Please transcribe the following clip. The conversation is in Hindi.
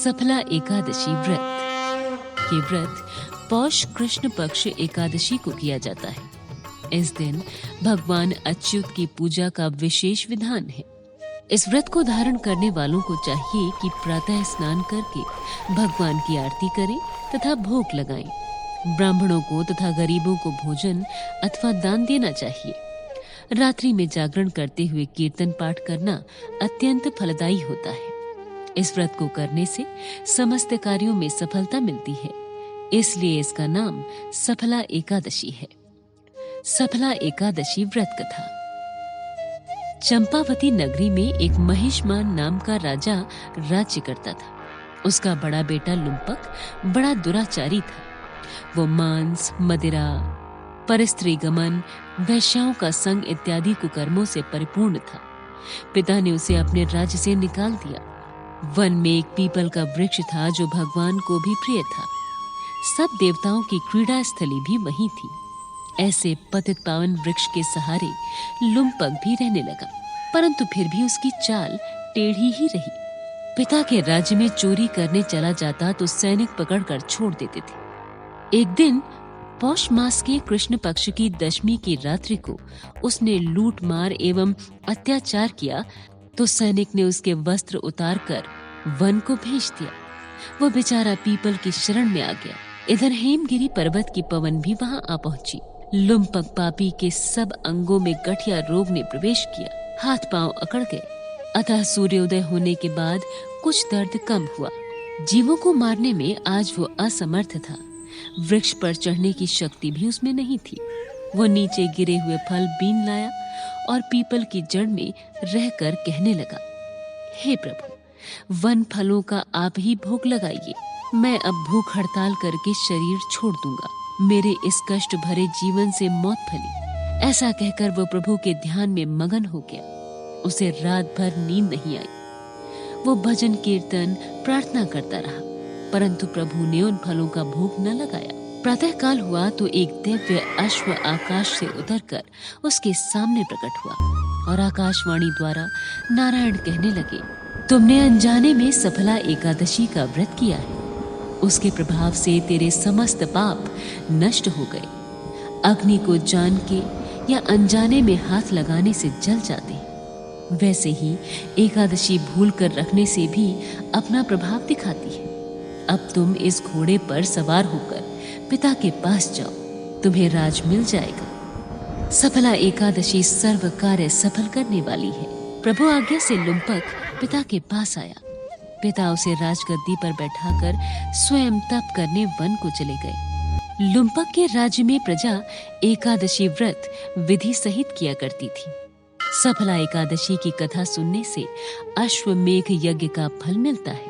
सफला एकादशी व्रत। ये व्रत पौष कृष्ण पक्ष एकादशी को किया जाता है। इस दिन भगवान अच्युत की पूजा का विशेष विधान है। इस व्रत को धारण करने वालों को चाहिए कि प्रातः स्नान करके भगवान की आरती करें तथा भोग लगाएं। ब्राह्मणों को तथा गरीबों को भोजन अथवा दान देना चाहिए। रात्रि में जागरण करते हुए कीर्तन पाठ करना अत्यंत फलदायी होता है। इस व्रत को करने से समस्त कार्यों में सफलता मिलती है, इसलिए इसका नाम सफला एकादशी है। सफला एकादशी व्रत कथा। चंपावती नगरी में एक महिष्मान नाम का राजा राज्य करता था। उसका बड़ा बेटा लुम्पक बड़ा दुराचारी था। वो मांस, मदिरा, परस्त्री गमन, वैश्याओं का संग इत्यादि कुकर्मों से परिपूर्ण था। पिता ने उसे अपने राज्य से निकाल दिया। वन में एक पीपल का वृक्ष था जो भगवान को भी प्रिय था। सब देवताओं की क्रीड़ा स्थली भी वहीं थी। ऐसे पतित पावन वृक्ष के सहारे लुम्पक भी रहने लगा, परंतु फिर भी उसकी चाल टेढ़ी ही रही। पिता के राज्य में चोरी करने चला जाता तो सैनिक पकड़कर छोड़ देते थे। एक दिन पौष मास के कृष्ण पक्ष की दशमी की रात्रि को उसने लूट मार एवं अत्याचार किया तो सैनिक ने उसके वस्त्र उतारकर वन को भेज दिया। वो बेचारा पीपल की शरण में आ गया। इधर हेमगिरी पर्वत की पवन भी वहां आ पहुंची। लुम्पक पापी के सब अंगों में गठिया रोग ने प्रवेश किया। हाथ पांव अकड़ गए। अतः सूर्योदय होने के बाद कुछ दर्द कम हुआ। जीवों को मारने में आज वो असमर्थ था। वृक्ष पर चढ़ने की शक्ति भी उसमें नहीं थी। वो नीचे गिरे हुए फल बीन लाया और पीपल की जड़ में रहकर कहने लगा, हे प्रभु, वन फलों का आप ही भोग लगाइए। मैं अब भूख हड़ताल करके शरीर छोड़ दूंगा। मेरे इस कष्ट भरे जीवन से मौत फली। ऐसा कहकर वो प्रभु के ध्यान में मगन हो गया। उसे रात भर नींद नहीं आई। वो भजन कीर्तन प्रार्थना करता रहा, परंतु प्रभु ने उन फलों का भोग न लगाया। प्रातः काल हुआ तो एक दिव्य अश्व आकाश से उतरकर उसके सामने प्रकट हुआ और आकाशवाणी द्वारा नारायण कहने लगे, तुमने अनजाने में सफला एकादशी का व्रत किया है। उसके प्रभाव से तेरे समस्त पाप नष्ट हो गए। अग्नि को जान के या अनजाने में हाथ लगाने से जल जाते हैं, वैसे ही एकादशी भूल कर रखने से भी अपना प्रभाव दिखाती है। अब तुम इस घोड़े पर सवार होकर पिता के पास जाओ, तुम्हें राज मिल जाएगा। सफला एकादशी सर्व कार्य सफल करने वाली है। प्रभु आज्ञा से लुम्पक पिता के पास आया। पिता उसे राजगद्दी पर बैठाकर स्वयं तप करने वन को चले गए। लुम्पक के राज्य में प्रजा एकादशी व्रत विधि सहित किया करती थी। सफला एकादशी की कथा सुनने से अश्वमेघ यज्ञ का फल मिलता है।